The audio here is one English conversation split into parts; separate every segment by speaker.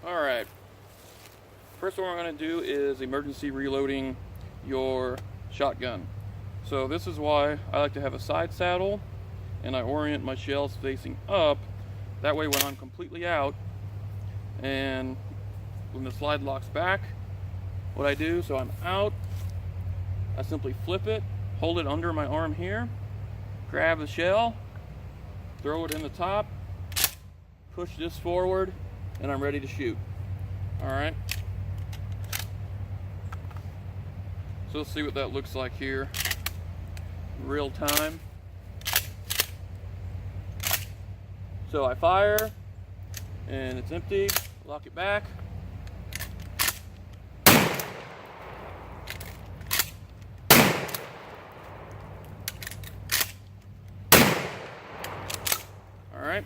Speaker 1: Alright, first one we're going to do is emergency reloading your shotgun. So this is why I like to have a side saddle and I orient my shells facing up. That way when I'm completely out and when the slide locks back, what I do, so I'm out, I simply flip it, hold it under my arm here, grab the shell, throw it in the top, push this forward, and I'm ready to shoot. Alright. So let's see what that looks like here in real time. So I fire, and it's empty, lock it back. Alright.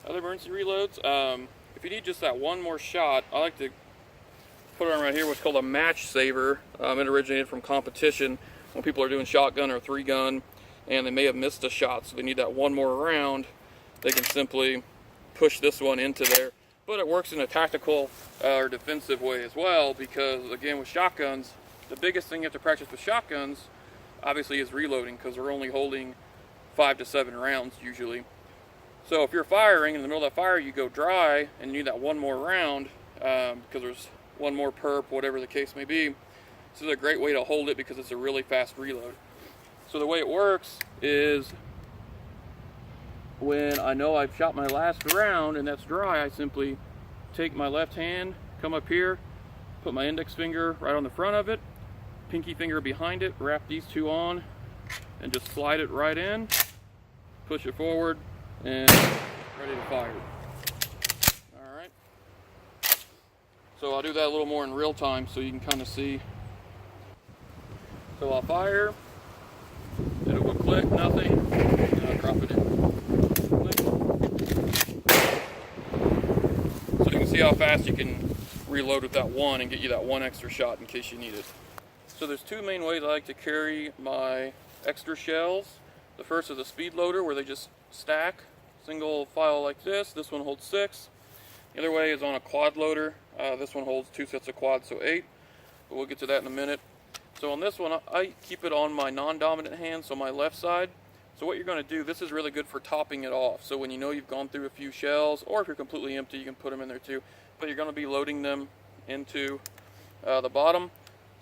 Speaker 1: Other emergency reloads, if you need just that one more shot, I like to put on right here what's called a match saver. It originated from competition when people are doing shotgun or 3-gun and they may have missed a shot, so they need that one more round. They can simply push this one into there. But it works in a tactical or defensive way as well, because again with shotguns, the biggest thing you have to practice with shotguns obviously is reloading, because they're only holding 5 to 7 rounds usually. So if you're firing, in the middle of that fire you go dry and you need that one more round, because there's one more perp, whatever the case may be. This is a great way to hold it because it's a really fast reload. So the way it works is when I know I've shot my last round and that's dry, I simply take my left hand, come up here, put my index finger right on the front of it, pinky finger behind it, wrap these two on, and just slide it right in, push it forward, and ready to fire. Alright. So I'll do that a little more in real time so you can kind of see. So I'll fire, it'll go click, nothing, and I'll drop it in. Click. So you can see how fast you can reload with that one and get you that one extra shot in case you need it. So there's two main ways I like to carry my extra shells. The first is a speed loader where they just stack, single file like this. This one holds 6. The other way is on a quad loader. This one holds 2 sets of quads, so 8. But we'll get to that in a minute. So on this one, I keep it on my non-dominant hand, so my left side. So what you're going to do, this is really good for topping it off. So when you know you've gone through a few shells, or if you're completely empty, you can put them in there too. But you're going to be loading them into the bottom.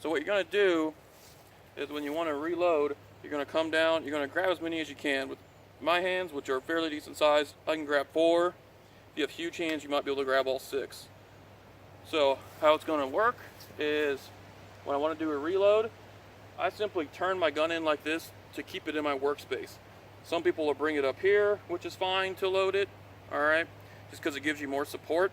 Speaker 1: So what you're going to do is when you want to reload, you're going to come down, you're going to grab as many as you can. With my hands, which are fairly decent size, I can grab 4. If you have huge hands, you might be able to grab all 6. So how it's going to work is when I want to do a reload, I simply turn my gun in like this to keep it in my workspace. Some people will bring it up here, which is fine to load it, alright, just because it gives you more support.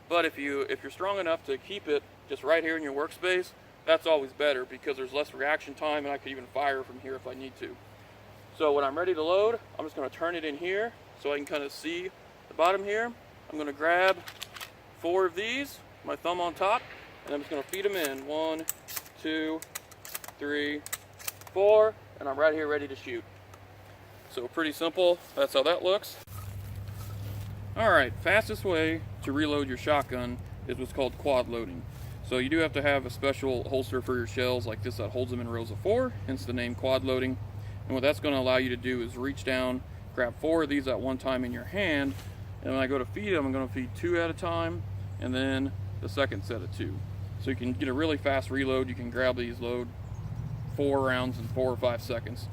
Speaker 1: But if you're strong enough to keep it just right here in your workspace, that's always better because there's less reaction time and I could even fire from here if I need to. So when I'm ready to load, I'm just going to turn it in here so I can kind of see the bottom here. I'm going to grab 4 of these, my thumb on top, and I'm just going to feed them in. 1, 2, 3, 4, and I'm right here ready to shoot. So pretty simple. That's how that looks. Alright, fastest way to reload your shotgun is what's called quad loading. So you do have to have a special holster for your shells like this that holds them in rows of 4, hence the name quad loading. And what that's going to allow you to do is reach down, grab 4 of these at one time in your hand, and when I go to feed them, I'm going to feed 2 at a time, and then the second set of 2. So you can get a really fast reload. You can grab these, load 4 rounds in 4 or 5 seconds.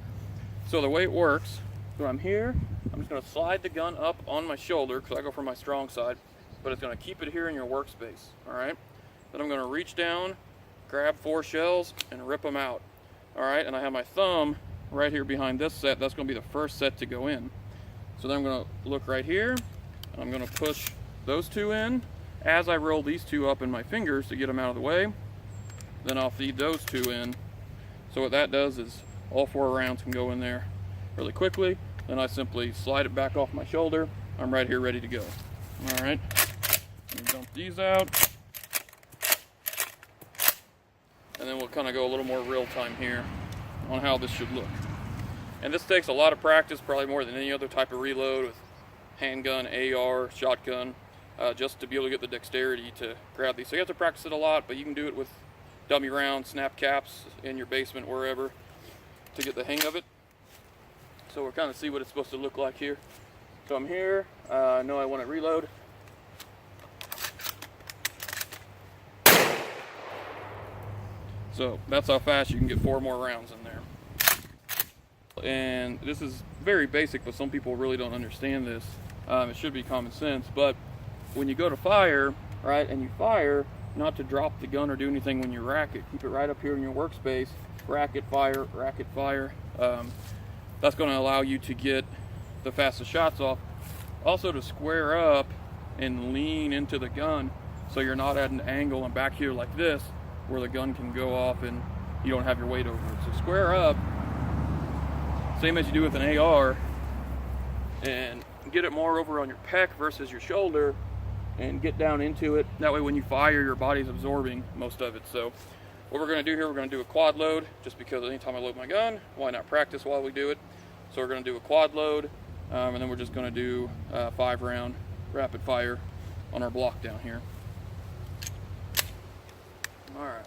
Speaker 1: So the way it works, when I'm here, I'm just going to slide the gun up on my shoulder because I go for my strong side, but it's going to keep it here in your workspace. Alright? Then I'm going to reach down, grab 4 shells, and rip them out. Alright, and I have my thumb right here behind this set. That's going to be the first set to go in. So then I'm going to look right here, and I'm going to push those 2 in as I roll these 2 up in my fingers to get them out of the way. Then I'll feed those 2 in. So what that does is all 4 rounds can go in there really quickly. Then I simply slide it back off my shoulder. I'm right here ready to go. Alright, dump these out. And then we'll kind of go a little more real time here on how this should look. And this takes a lot of practice, probably more than any other type of reload with handgun, AR, shotgun. just to be able to get the dexterity to grab these. So you have to practice it a lot, but you can do it with dummy rounds, snap caps in your basement, wherever, to get the hang of it. So we'll kind of see what it's supposed to look like here. So I'm here, I know I want to reload. So that's how fast you can get 4 more rounds in there. And this is very basic, but some people really don't understand this. It should be common sense, but when you go to fire, right, and you fire, not to drop the gun or do anything when you rack it. Keep it right up here in your workspace. Rack it, fire, rack it, fire. That's going to allow you to get the fastest shots off. Also to square up and lean into the gun so you're not at an angle and back here like this where the gun can go off and you don't have your weight over it. So square up, same as you do with an AR, and get it more over on your pec versus your shoulder and get down into it. That way when you fire, your body's absorbing most of it. So what we're going to do here, we're going to do a quad load, just because anytime I load my gun, why not practice while we do it? So we're going to do a quad load, and then we're just going to do 5-round rapid fire on our block down here. All right.